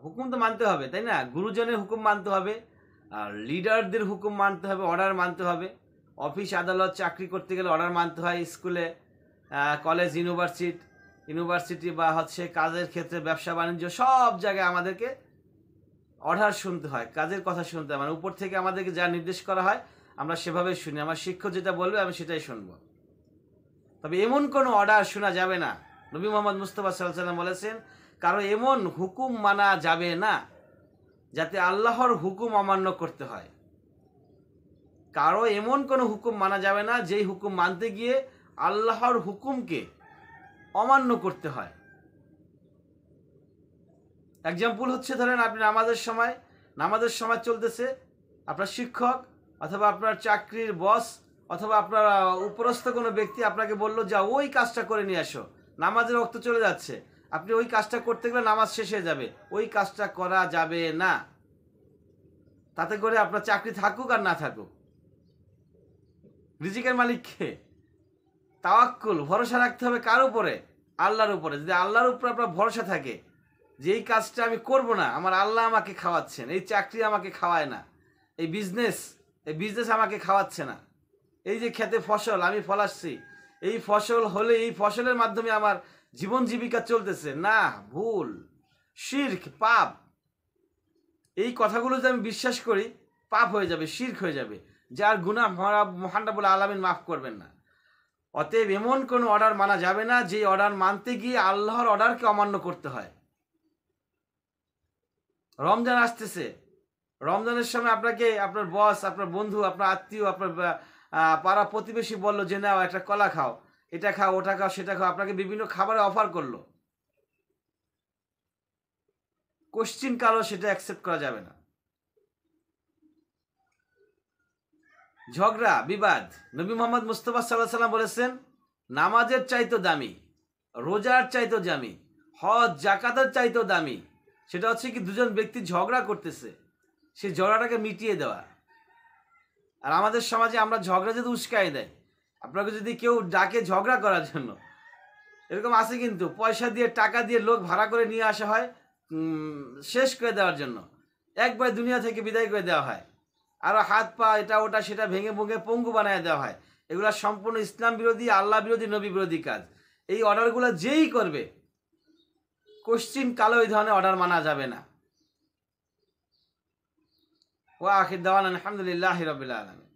হুকুম তো মানতে হবে, তাই না? গুরুজনের হুকুম মানতে হবে, আর লিডারদের হুকুম মানতে হবে, অর্ডার মানতে হবে। অফিস আদালত চাকরি করতে গেলে অর্ডার মানতে হয়। স্কুলে, কলেজ, ইউনিভার্সিটি বা হচ্ছে কাজের ক্ষেত্রে, ব্যবসা বাণিজ্য, সব জায়গায় আমাদেরকে অর্ডার শুনতে হয়, কাজের কথা শুনতে হয়। মানে উপর থেকে আমাদেরকে যা নির্দেশ করা হয় আমরা সেভাবে শুনি। আমার শিক্ষক যেটা বলবে আমি সেটাই শুনবো। তবে এমন কোনো অর্ডার শোনা যাবে না, নবী মোহাম্মদ মুস্তাফা সাল্লাল্লাহু আলাইহি ওয়াসাল্লাম বলেছেন, কারো এমন হুকুম মানা যাবে না যাতে আল্লাহর হুকুম অমান্য করতে হয়। কারো এমন কোনো হুকুম মানা যাবে না যেই হুকুম মানতে গিয়ে আল্লাহর হুকুমকে অমান্য করতে হয়। এক্সাম্পল হচ্ছে, ধরেন আপনি নামাজের সময় চলতেছে, আপনার শিক্ষক অথবা আপনার চাকরির বস অথবা আপনার উপরস্থ কোনো ব্যক্তি আপনাকে বললো যা ওই কাজটা করে নিয়ে আসো, নামাজের ওয়াক্ত চলে যাচ্ছে, আপনি ওই কাজটা করতে গেলে নামাজ শেষ হয়ে যাবে, ওই কাজটা করা যাবে না। তাতে করে আপনার চাকরি থাকুক আর না থাকুক, রিজিকের মালিক কে? তাওয়াক্কুল, ভরসা রাখতে হবে কার উপরে? আল্লাহর উপরে। যদি আল্লাহর উপরে আপনার ভরসা থাকে যে এই কাজটা আমি করব না, আমার আল্লাহ আমাকে খাওয়াচ্ছেন, এই চাকরি আমাকে খাওয়ায় না, এই বিজনেস আমাকে খাওয়াচ্ছে না, এই যে খেতে ফসল আমি ফলাচ্ছি, এই ফসল হলে এই ফসলের মাধ্যমে আমার জীবন জীবিকা চলতেছে, না, ভুল, শিরক, পাপ। এই কথাগুলো যদি আমি বিশ্বাস করি, পাপ হয়ে যাবে, শিরক হয়ে যাবে, যার গুনাহ মহান রব্বুল আলামিন মাফ করবেন না। অতএব এমন কোনো অর্ডার মানা যাবে না যে অর্ডার মানতে গিয়ে আল্লাহর অর্ডারকে অমান্য করতে হয়। রমজান আসতেছে, রমজানের সময় আপনাকে আপনার বস, আপনার বন্ধু, আপনার আত্মীয়, আপনার পাড়া প্রতিবেশী বললো যে নাও একটা কলা খাও, এটা খাও, ওটা খাও, সেটা খাও, আপনাকে বিভিন্ন খাবারে অফার করলো, কোশ্চিন কালও সেটা অ্যাকসেপ্ট করা যাবে না। ঝগড়া বিবাদ, নবী মোহাম্মদ মুস্তাফা সাল্লাল্লাহু আলাইহি ওয়াসাল্লাম বলেছেন, নামাজের চাইতো দামি, রোজার চাইতো দামি, হজ জাকাতের চাইতো দামি, সেটা হচ্ছে কি দুজন ব্যক্তি ঝগড়া করতেছে, সেই ঝগড়াটাকে মিটিয়ে দেওয়া। আর আমাদের সমাজে আমরা ঝগড়া যদি উস্কাই দেয়, আপনাকে যদি কেউ ডাকে ঝগড়া করার জন্য, এরকম আছে কিন্তু, পয়সা দিয়ে টাকা দিয়ে লোক ভাড়া করে নিয়ে আসা হয় শেষ করে দেওয়ার জন্য, একবার দুনিয়া থেকে বিদায় করে দেওয়া হয়, আরও হাত পা এটা ওটা সেটা ভেঙে ভেঙে পঙ্গু বানিয়ে দেওয়া হয়। এগুলো সম্পূর্ণ ইসলাম বিরোধী, আল্লাহ বিরোধী, নবী বিরোধী কাজ। এই অর্ডারগুলো যেই করবে, কোশ্চিন কালো এই ধরনের অর্ডার মানা যাবে না। ওয়া আখির দাওয়ানা আলহামদুলিল্লাহি রাব্বিল আলামিন।